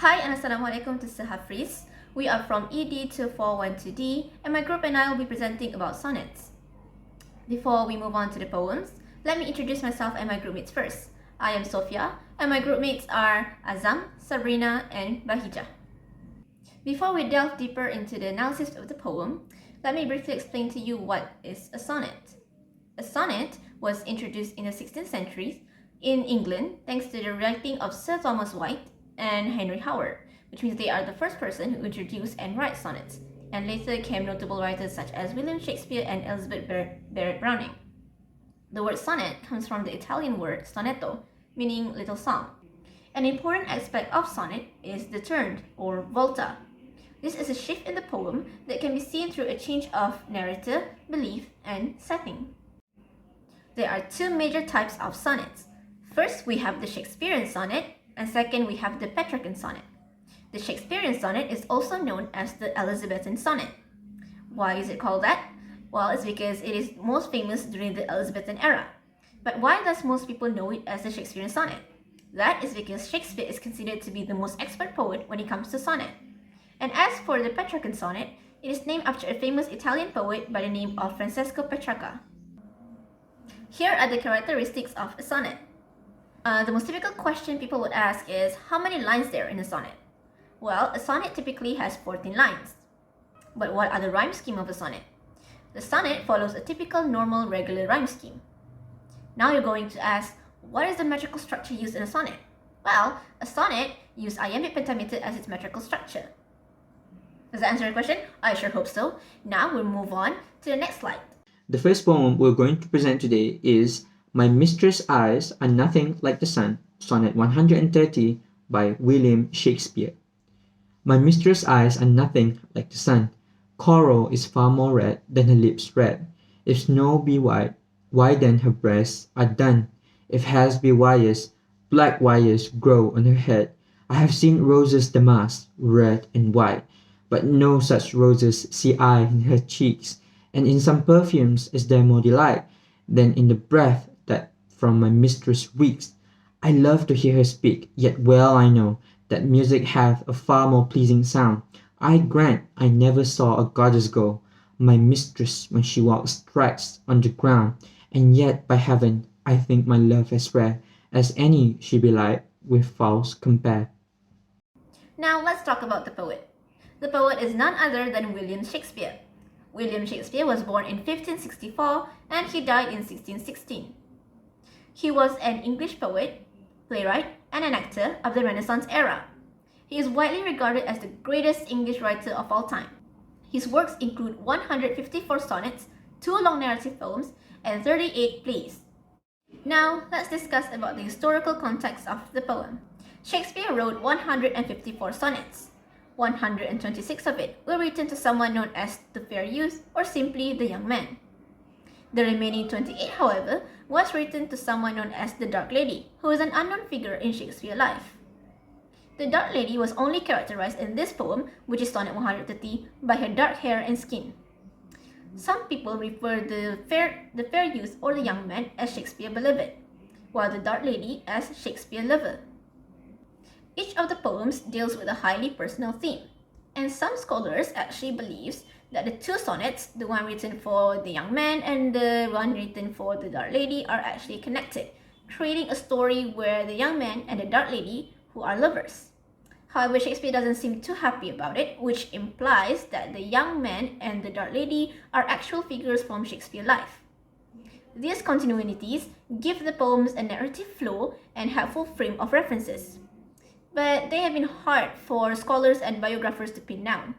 Hi and Assalamualaikum to Sahafris. We are from ED2412D and my group and I will be presenting about sonnets. Before we move on to the poems, let me introduce myself and my groupmates first. I am SOFEA and my groupmates are Azam, SABRINA and BAHIJAH. Before we delve deeper into the analysis of the poem, let me briefly explain to you what is a sonnet. A sonnet was introduced in the 16th century in England thanks to the writing of Sir Thomas White and Henry Howard, which means they are the first person who introduced and write sonnets, and later came notable writers such as William Shakespeare and Elizabeth Barrett Browning. The word sonnet comes from the Italian word sonetto, meaning little song. An important aspect of sonnet is the turn, or volta. This is a shift in the poem that can be seen through a change of narrator, belief, and setting. There are two major types of sonnets. First, we have the Shakespearean sonnet, and second, we have the Petrarchan sonnet. The Shakespearean sonnet is also known as the Elizabethan sonnet. Why is it called that? Well, it's because it is most famous during the Elizabethan era. But why does most people know it as the Shakespearean sonnet? That is because Shakespeare is considered to be the most expert poet when it comes to sonnet. And as for the Petrarchan sonnet, it is named after a famous Italian poet by the name of Francesco Petrarca. Here are the characteristics of a sonnet. The most typical question people would ask is, how many lines there are in a sonnet? Well, a sonnet typically has 14 lines. But what are the rhyme scheme of a sonnet? The sonnet follows a typical normal regular rhyme scheme. Now you're going to ask, what is the metrical structure used in a sonnet? Well, a sonnet uses iambic pentameter as its metrical structure. Does that answer your question? I sure hope so. Now we'll move on to the next slide. The first poem we're going to present today is My Mistress' Eyes Are Nothing Like the Sun, Sonnet 130 by William Shakespeare. My mistress' eyes are nothing like the sun. Coral is far more red than her lips red. If snow be white, why then her breasts are dun? If hairs be wires, black wires grow on her head. I have seen roses damask, red and white, but no such roses see I in her cheeks, and in some perfumes is there more delight than in the breath that from my mistress reeks. I love to hear her speak, yet well I know that music hath a far more pleasing sound. I grant I never saw a goddess go. My mistress when she walks strikes on the ground, and yet by heaven I think my love as rare as any she be like with false compare. Now let's talk about the poet. The poet is none other than William Shakespeare. William Shakespeare was born in 1564 and he died in 1616. He was an English poet, playwright, and an actor of the Renaissance era. He is widely regarded as the greatest English writer of all time. His works include 154 sonnets, 2 long narrative poems, and 38 plays. Now, let's discuss about the historical context of the poem. Shakespeare wrote 154 sonnets. 126 of it were written to someone known as the fair youth or simply the young man. The remaining 28, however, was written to someone known as the Dark Lady, who is an unknown figure in Shakespeare's life. The Dark Lady was only characterized in this poem, which is Sonnet 130, by her dark hair and skin. Some people refer the fair youth or the young man as Shakespeare beloved, while the Dark Lady as Shakespeare lover. Each of the poems deals with a highly personal theme, and some scholars actually believes that the two sonnets, the one written for the young man and the one written for the Dark Lady, are actually connected, creating a story where the young man and the Dark Lady who are lovers. However, Shakespeare doesn't seem too happy about it, which implies that the young man and the Dark Lady are actual figures from Shakespeare's life. These continuities give the poems a narrative flow and helpful frame of references. But they have been hard for scholars and biographers to pin down.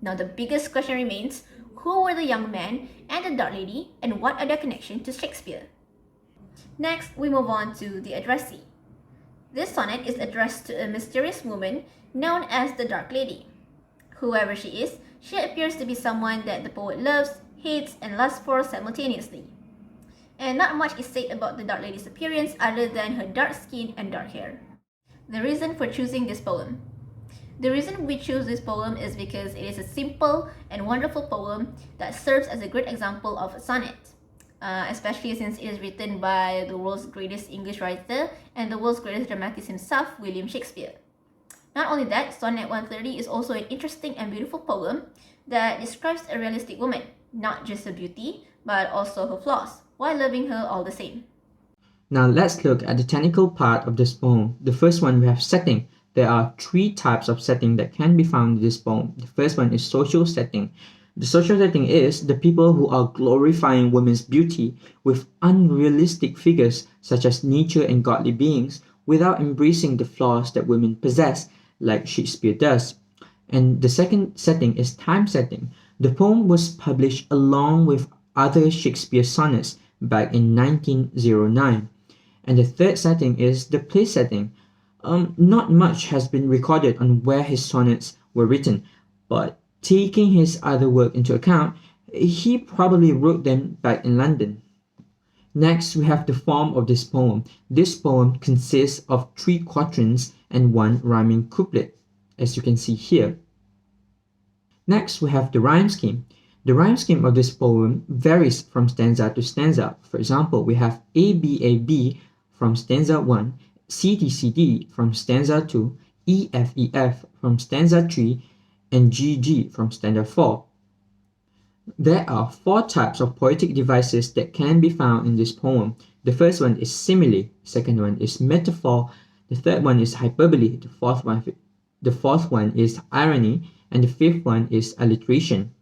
Now the biggest question remains, who were the young man and the Dark Lady and what are their connection to Shakespeare? Next, we move on to the addressee. This sonnet is addressed to a mysterious woman known as the Dark Lady. Whoever she is, she appears to be someone that the poet loves, hates, and lusts for simultaneously. And not much is said about the Dark Lady's appearance other than her dark skin and dark hair. The reason for choosing this poem. The reason we choose this poem is because it is a simple and wonderful poem that serves as a great example of a sonnet. Especially since it is written by the world's greatest English writer and the world's greatest dramatist himself, William Shakespeare. Not only that, Sonnet 130 is also an interesting and beautiful poem that describes a realistic woman, not just her beauty, but also her flaws, while loving her all the same. Now let's look at the technical part of this poem. The first one, we have setting. There are three types of setting that can be found in this poem. The first one is social setting. The social setting is the people who are glorifying women's beauty with unrealistic figures such as nature and godly beings without embracing the flaws that women possess, like Shakespeare does. And the second setting is time setting. The poem was published along with other Shakespeare sonnets back in 1909. And the third setting is the place setting. Not much has been recorded on where his sonnets were written, but taking his other work into account, he probably wrote them back in London. Next, we have the form of this poem. This poem consists of 3 quatrains and 1 rhyming couplet, as you can see here. Next, we have the rhyme scheme. The rhyme scheme of this poem varies from stanza to stanza. For example, we have ABAB from stanza 1, CDCD from stanza 2, EFEF from stanza 3, and GG from stanza 4. There are 4 types of poetic devices that can be found in this poem. The first one is simile, second one is metaphor, the third one is hyperbole, the fourth one is irony, and the fifth one is alliteration.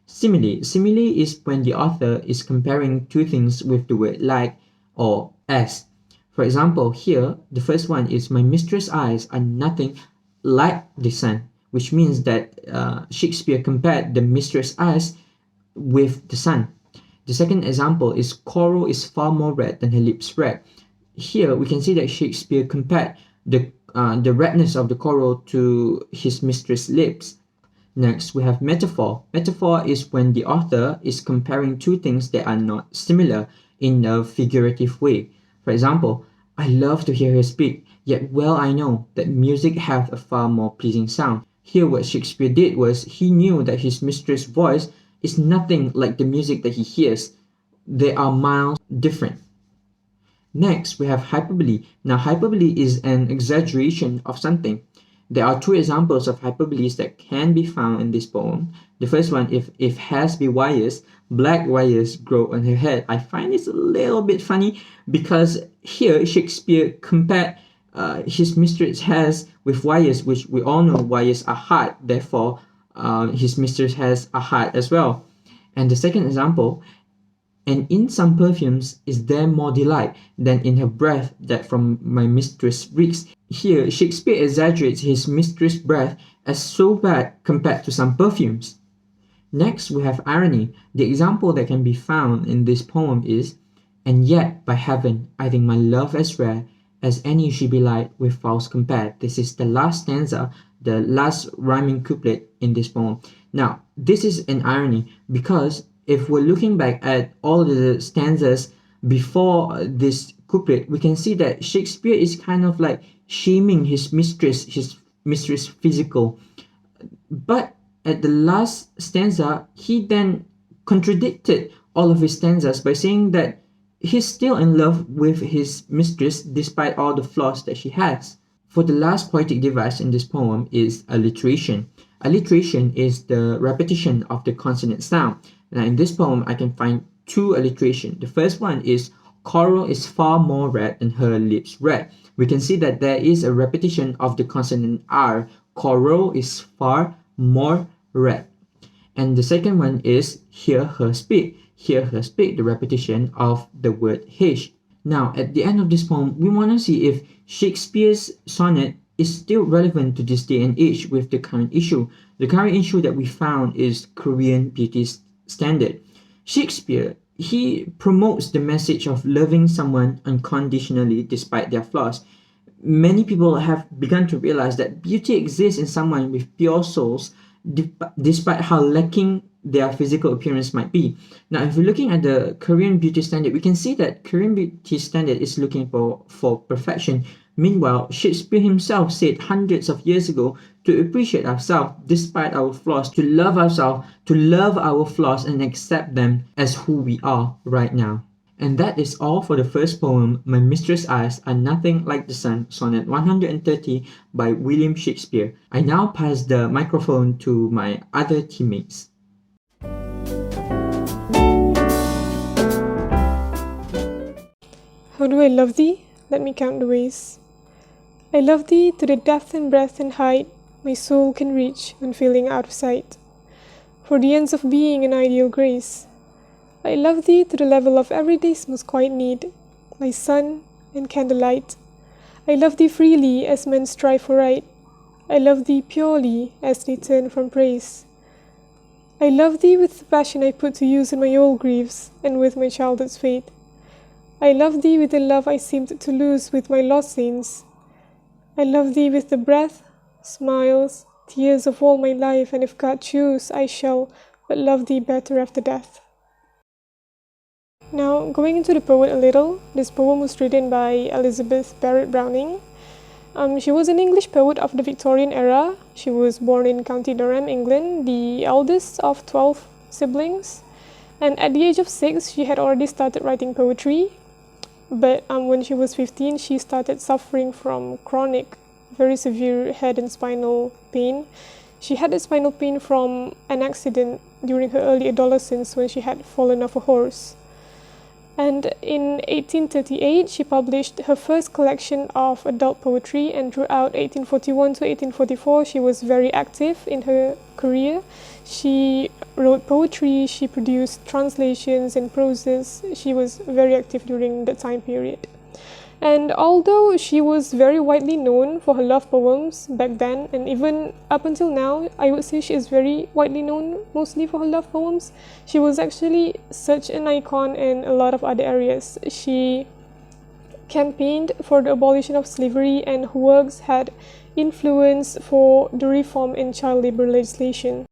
Simile. Simile is when the author is comparing 2 things with the word like or as. For example, here, the first one is my mistress' eyes are nothing like the sun, which means that Shakespeare compared the mistress' eyes with the sun. The second example is coral is far more red than her lips red. Here, we can see that Shakespeare compared the redness of the coral to his mistress' lips. Next, we have metaphor. Metaphor is when the author is comparing 2 things that are not similar in a figurative way. For example, I love to hear her speak, yet well I know that music hath a far more pleasing sound. Here what Shakespeare did was he knew that his mistress' voice is nothing like the music that he hears. They are miles different. Next, we have hyperbole. Now, hyperbole is an exaggeration of something. There are 2 examples of hyperboles that can be found in this poem. The first one, if has be wires, black wires grow on her head. I find this a little bit funny because here Shakespeare compared his mistress has with wires, which we all know wires are hard. Therefore, his mistress has a hard as well. And the second example, and in some perfumes is there more delight than in her breath that from my mistress reeks. Here, Shakespeare exaggerates his mistress' breath as so bad compared to some perfumes. Next, we have irony. The example that can be found in this poem is, and yet, by heaven, I think my love as rare as any she be light with false compared. This is the last stanza, the last rhyming couplet in this poem. Now, this is an irony because if we're looking back at all the stanzas before this couplet, we can see that Shakespeare is kind of like shaming his mistress physical. But at the last stanza, he then contradicted all of his stanzas by saying that he's still in love with his mistress despite all the flaws that she has. For the last poetic device in this poem is alliteration. Alliteration is the repetition of the consonant sound. Now in this poem, I can find 2 alliteration. The first one is coral is far more red than her lips red. We can see that there is a repetition of the consonant R. Coral is far more red. And the second one is hear her speak. Hear her speak, the repetition of the word H. Now at the end of this poem, we want to see if Shakespeare's sonnet is still relevant to this day and age with the current issue. The current issue that we found is Korean beauty standard. Shakespeare, he promotes the message of loving someone unconditionally despite their flaws. Many people have begun to realize that beauty exists in someone with pure souls despite how lacking their physical appearance might be. Now, if we're looking at the Korean beauty standard, we can see that Korean beauty standard is looking for perfection. Meanwhile, Shakespeare himself said hundreds of years ago to appreciate ourselves despite our flaws, to love ourselves, to love our flaws and accept them as who we are right now. And that is all for the first poem, My Mistress' Eyes Are Nothing Like the Sun, Sonnet 130 by William Shakespeare. I now pass the microphone to my other teammates. How do I love thee? Let me count the ways. I love thee to the depth and breadth and height my soul can reach when feeling out of sight. For the ends of being an ideal grace. I love thee to the level of everyday's most quiet need, my sun and candlelight. I love thee freely as men strive for right. I love thee purely as they turn from praise. I love thee with the passion I put to use in my old griefs and with my childhood's fate. I love thee with the love I seemed to lose with my lost saints. I love thee with the breath, smiles, tears of all my life, and if God choose, I shall but love thee better after death. Now, going into the poet a little, this poem was written by Elizabeth Barrett Browning. She was an English poet of the Victorian era. She was born in County Durham, England, the eldest of 12 siblings. And at the age of 6, she had already started writing poetry. But when she was 15, she started suffering from chronic, very severe head and spinal pain. She had a spinal pain from an accident during her early adolescence when she had fallen off a horse. And in 1838, she published her first collection of adult poetry, and throughout 1841 to 1844, she was very active in her career. She wrote poetry, she produced translations and proses. She was very active during that time period. And although she was very widely known for her love poems back then, and even up until now, I would say she is very widely known mostly for her love poems, she was actually such an icon in a lot of other areas. She campaigned for the abolition of slavery, and her works had influence for the reform in child labor legislation.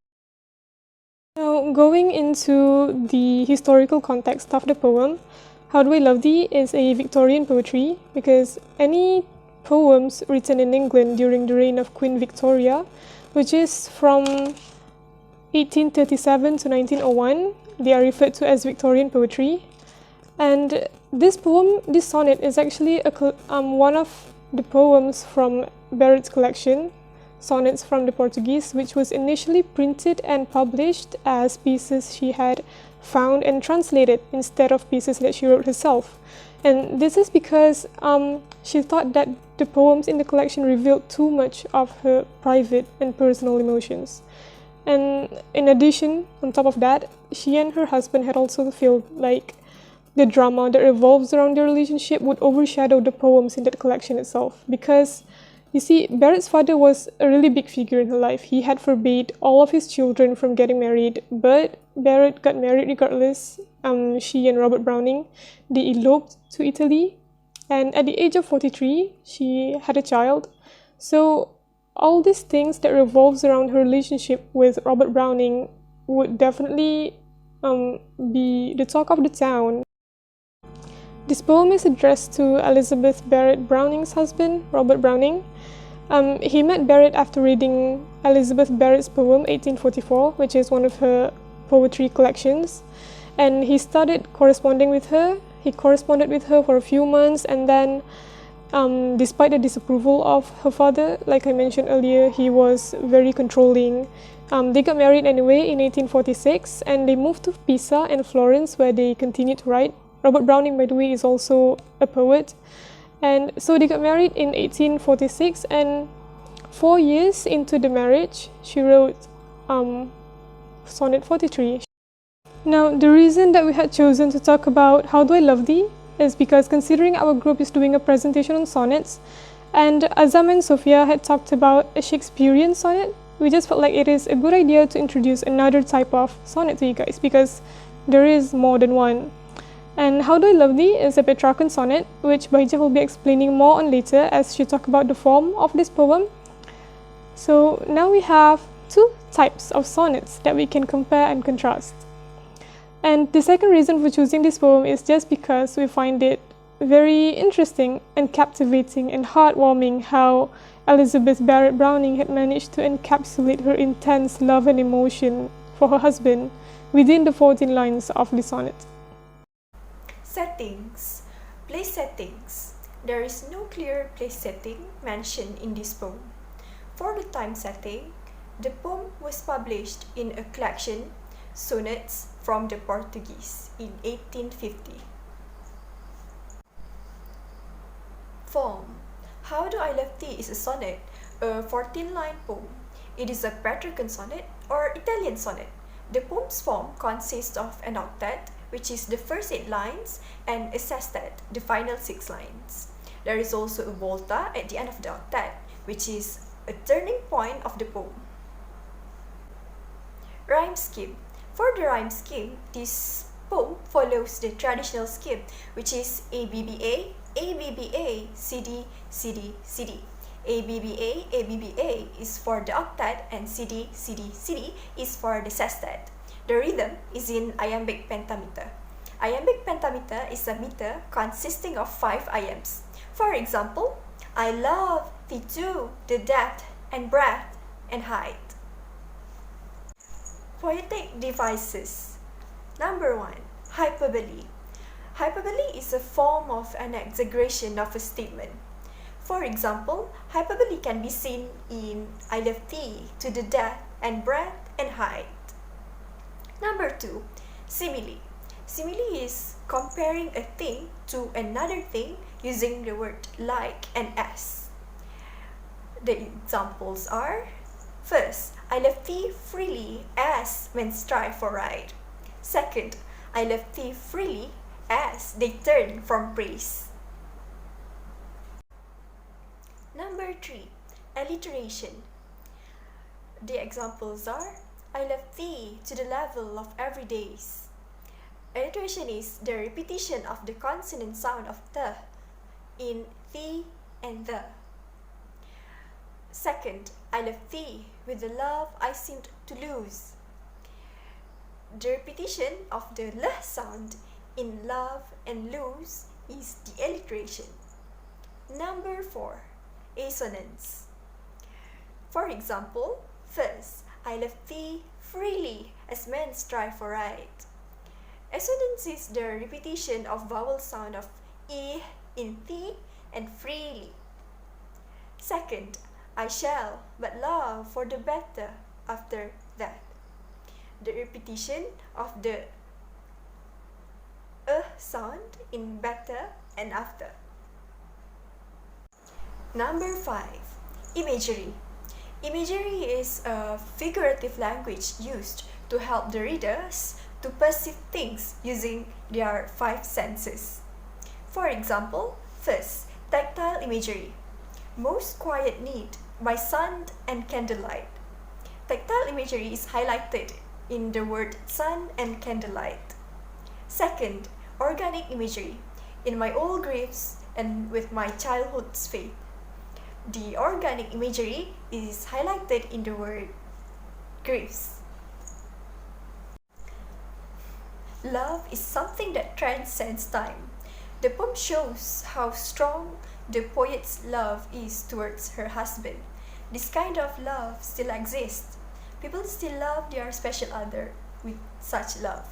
Now, going into the historical context of the poem, How Do I Love Thee is a Victorian poetry because any poems written in England during the reign of Queen Victoria, which is from 1837 to 1901, they are referred to as Victorian poetry. And this poem, this sonnet, is actually one of the poems from Barrett's collection, Sonnets from the Portuguese, which was initially printed and published as pieces she had found and translated instead of pieces that she wrote herself. And this is because she thought that the poems in the collection revealed too much of her private and personal emotions. And in addition, on top of that, she and her husband had also felt like the drama that revolves around their relationship would overshadow the poems in that collection itself. Because, you see, Barrett's father was a really big figure in her life. He had forbade all of his children from getting married, but Barrett got married regardless. She and Robert Browning, they eloped to Italy, and at the age of 43, she had a child. So all these things that revolves around her relationship with Robert Browning would definitely be the talk of the town. This poem is addressed to Elizabeth Barrett Browning's husband, Robert Browning. He met Barrett after reading Elizabeth Barrett's poem 1844, which is one of her poetry collections, and he started corresponding with her. He corresponded with her for a few months, and then despite the disapproval of her father, like I mentioned earlier, he was very controlling. They got married anyway in 1846, and they moved to Pisa and Florence, where they continued to write. Robert Browning, by the way, is also a poet. And so they got married in 1846, and 4 years into the marriage, she wrote Sonnet 43. Now, the reason that we had chosen to talk about How Do I Love Thee is because considering our group is doing a presentation on sonnets, and Azam and SOFEA had talked about a Shakespearean sonnet, we just felt like it is a good idea to introduce another type of sonnet to you guys, because there is more than one. And How Do I Love Thee is a Petrarchan sonnet, which BAHIJAH will be explaining more on later as she talks about the form of this poem. So now we have two types of sonnets that we can compare and contrast. And the second reason for choosing this poem is just because we find it very interesting and captivating and heartwarming how Elizabeth Barrett Browning had managed to encapsulate her intense love and emotion for her husband within the 14 lines of the sonnet. Settings. Place settings. There is no clear place setting mentioned in this poem. For the time setting, the poem was published in a collection, Sonnets from the Portuguese, in 1850. Form. How Do I Love Thee is a sonnet, a 14-line poem. It is a Petrarchan sonnet or Italian sonnet. The poem's form consists of an octet, which is the first 8 lines, and a sestet, the final 6 lines. There is also a volta at the end of the octet, which is a turning point of the poem. Rhyme scheme. For the rhyme scheme, this poem follows the traditional scheme, which is ABBA, ABBA, CD, CD, CD. ABBA, ABBA is for the octet and CD, CD, CD is for the sestet. The rhythm is in iambic pentameter. Iambic pentameter is a meter consisting of 5 iambs. For example, I love thee too, the depth and breadth and height. Poetic devices. Number 1. Hyperbole. Hyperbole is a form of an exaggeration of a statement. For example, hyperbole can be seen in I love thee to the depth and breadth and height. Number 2. Simile. Simile is comparing a thing to another thing using the word like and as. The examples are: first, I love thee freely as men strive for right. Second, I love thee freely as they turn from praise. Number 3. Alliteration. The examples are: I love thee to the level of everydays. Alliteration is the repetition of the consonant sound of the in thee and the. Second, I love thee with the love I seemed to lose. The repetition of the l sound in love and lose is the alliteration. Number 4. Assonance. For example, first, I love thee freely as men strive for right. Assonance is the repetition of vowel sound of I in thee and freely. Second, I shall but love for the better after that. The repetition of the sound in better and after. Number 5. Imagery. Imagery is a figurative language used to help the readers to perceive things using their 5 senses. For example, first, tactile imagery. Most quiet need by sun and candlelight. Tactile imagery is highlighted in the word sun and candlelight. Second, organic imagery. In my old graves and with my childhood's faith. The organic imagery is highlighted in the word graves. Love is something that transcends time. The poem shows how strong the poet's love is towards her husband. This kind of love still exists. People still love their special other with such love.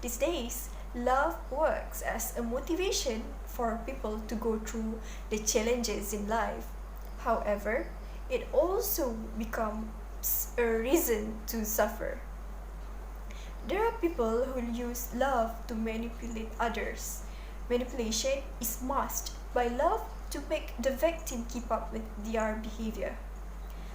These days, love works as a motivation for people to go through the challenges in life. However, it also becomes a reason to suffer. There are people who use love to manipulate others. Manipulation is masked by love to make the victim keep up with their behavior.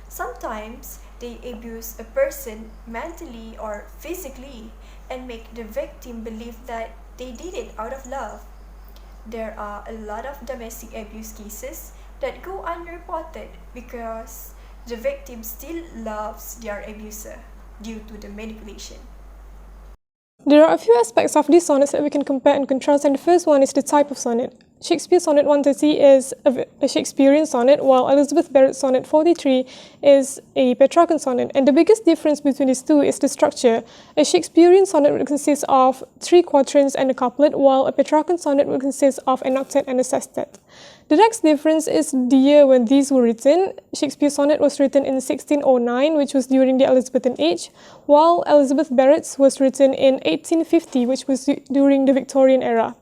Sometimes they abuse a person mentally or physically and make the victim believe that they did it out of love. There are a lot of domestic abuse cases that go unreported because the victim still loves their abuser due to the manipulation. There are a few aspects of these sonnets that we can compare and contrast, and the first one is the type of sonnet. Shakespeare's Sonnet 130 is a Shakespearean sonnet, while Elizabeth Barrett's Sonnet 43 is a Petrarchan sonnet. And the biggest difference between these two is the structure. A Shakespearean sonnet would consist of 3 quatrains and a couplet, while a Petrarchan sonnet would consist of an octet and a sestet. The next difference is the year when these were written. Shakespeare's sonnet was written in 1609, which was during the Elizabethan age, while Elizabeth Barrett's was written in 1850, which was during the Victorian era.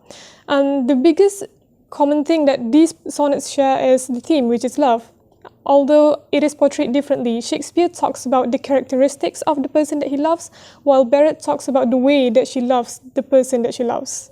The biggest common thing that these sonnets share is the theme, which is love. Although it is portrayed differently, Shakespeare talks about the characteristics of the person that he loves, while Barrett talks about the way that she loves the person that she loves.